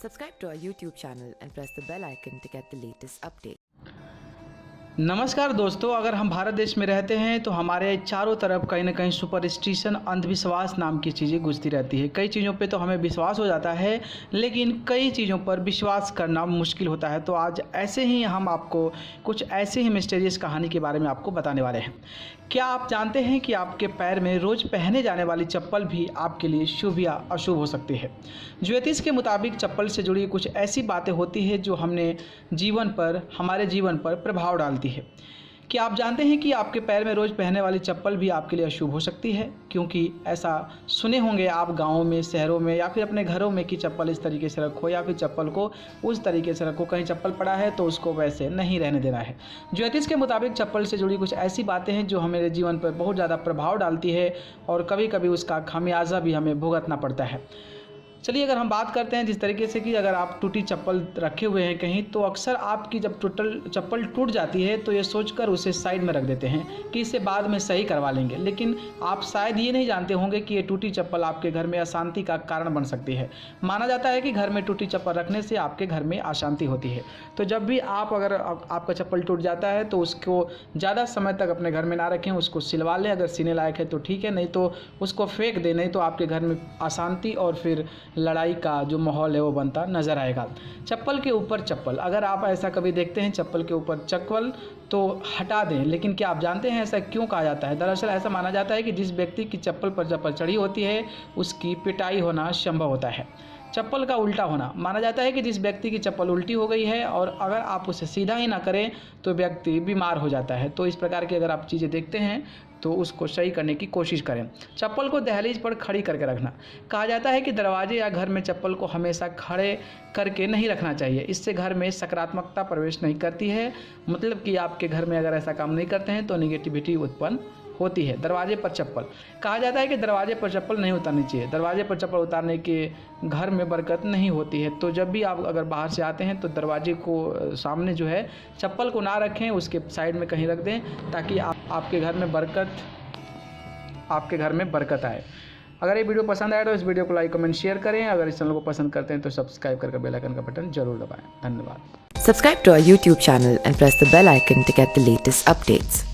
Subscribe to our YouTube channel and press the bell icon to get the latest update. नमस्कार दोस्तों, अगर हम भारत देश में रहते हैं तो हमारे चारों तरफ कहीं ना कहीं सुपरस्टिशन अंधविश्वास नाम की चीज़ें गुजरती रहती है। कई चीज़ों पे तो हमें विश्वास हो जाता है, लेकिन कई चीज़ों पर विश्वास करना मुश्किल होता है। तो आज ऐसे ही हम आपको कुछ ऐसे ही मिस्टीरियस कहानी के बारे में आपको बताने वाले हैं। क्या आप जानते हैं कि आपके पैर में रोज़ पहने जाने वाली चप्पल भी आपके लिए शुभ या अशुभ हो सकती है? ज्योतिष के मुताबिक चप्पल से जुड़ी कुछ ऐसी बातें होती है जो हमारे जीवन पर प्रभाव डालती है। क्या आप जानते हैं कि आपके पैर में रोज़ पहनने वाली चप्पल भी आपके लिए अशुभ हो सकती है? क्योंकि ऐसा सुने होंगे आप गाँव में, शहरों में या फिर अपने घरों में कि चप्पल इस तरीके से रखो या फिर चप्पल को उस तरीके से रखो। कहीं चप्पल पड़ा है तो उसको वैसे नहीं रहने देना है। ज्योतिष के मुताबिक चप्पल से जुड़ी कुछ ऐसी बातें हैं जो हमारे जीवन पर बहुत ज़्यादा प्रभाव डालती है और कभी कभी उसका खामियाजा भी हमें भुगतना पड़ता है। चलिए, अगर हम बात करते हैं जिस तरीके से कि अगर आप टूटी चप्पल रखे हुए हैं कहीं, तो अक्सर आपकी जब चप्पल टूट जाती है तो ये सोचकर उसे साइड में रख देते हैं कि इसे बाद में सही करवा लेंगे। लेकिन आप शायद ये नहीं जानते होंगे कि ये टूटी चप्पल आपके घर में अशांति का कारण बन सकती है। माना जाता है कि घर में टूटी चप्पल रखने से आपके घर में अशांति होती है। तो जब भी अगर आपका चप्पल टूट जाता है तो उसको ज़्यादा समय तक अपने घर में ना रखें, उसको सिलवा लें। अगर सीने लायक है तो ठीक है, नहीं तो उसको फेंक दें, नहीं तो आपके घर में अशांति और फिर लड़ाई का जो माहौल है वो बनता नज़र आएगा। चप्पल के ऊपर चप्पल, अगर आप ऐसा कभी देखते हैं चप्पल के ऊपर चप्पल तो हटा दें। लेकिन क्या आप जानते हैं ऐसा क्यों कहा जाता है? दरअसल ऐसा माना जाता है कि जिस व्यक्ति की चप्पल पर चप्पल चढ़ी होती है उसकी पिटाई होना संभव होता है। चप्पल का उल्टा होना, माना जाता है कि जिस व्यक्ति की चप्पल उल्टी हो गई है और अगर आप उसे सीधा ही ना करें तो व्यक्ति बीमार हो जाता है। तो इस प्रकार की अगर आप चीज़ें देखते हैं तो उसको सही करने की कोशिश करें। चप्पल को दहलीज पर खड़ी करके रखना, कहा जाता है कि दरवाजे या घर में चप्पल को हमेशा खड़े करके नहीं रखना चाहिए। इससे घर में सकारात्मकता प्रवेश नहीं करती है। मतलब कि आपके घर में अगर ऐसा काम नहीं करते हैं तो नेगेटिविटी उत्पन्न होती है। दरवाजे पर चप्पल, कहा जाता है कि दरवाजे पर चप्पल नहीं उतारनी चाहिए। दरवाजे पर चप्पल उतारने के घर में बरकत नहीं होती है। तो जब भी आप अगर बाहर से आते हैं तो दरवाजे को सामने जो है चप्पल को ना रखें, उसके साइड में कहीं रख दें ताकि आपके घर में बरकत आए। अगर ये वीडियो पसंद आए तो इस वीडियो को लाइक, कमेंट, शेयर करें। अगर इस चैनल को पसंद करते हैं तो सब्सक्राइब करके बेल आइकन का बटन जरूर दबाएं। धन्यवाद। Subscribe to our YouTube channel and press the bell icon to get the latest updates.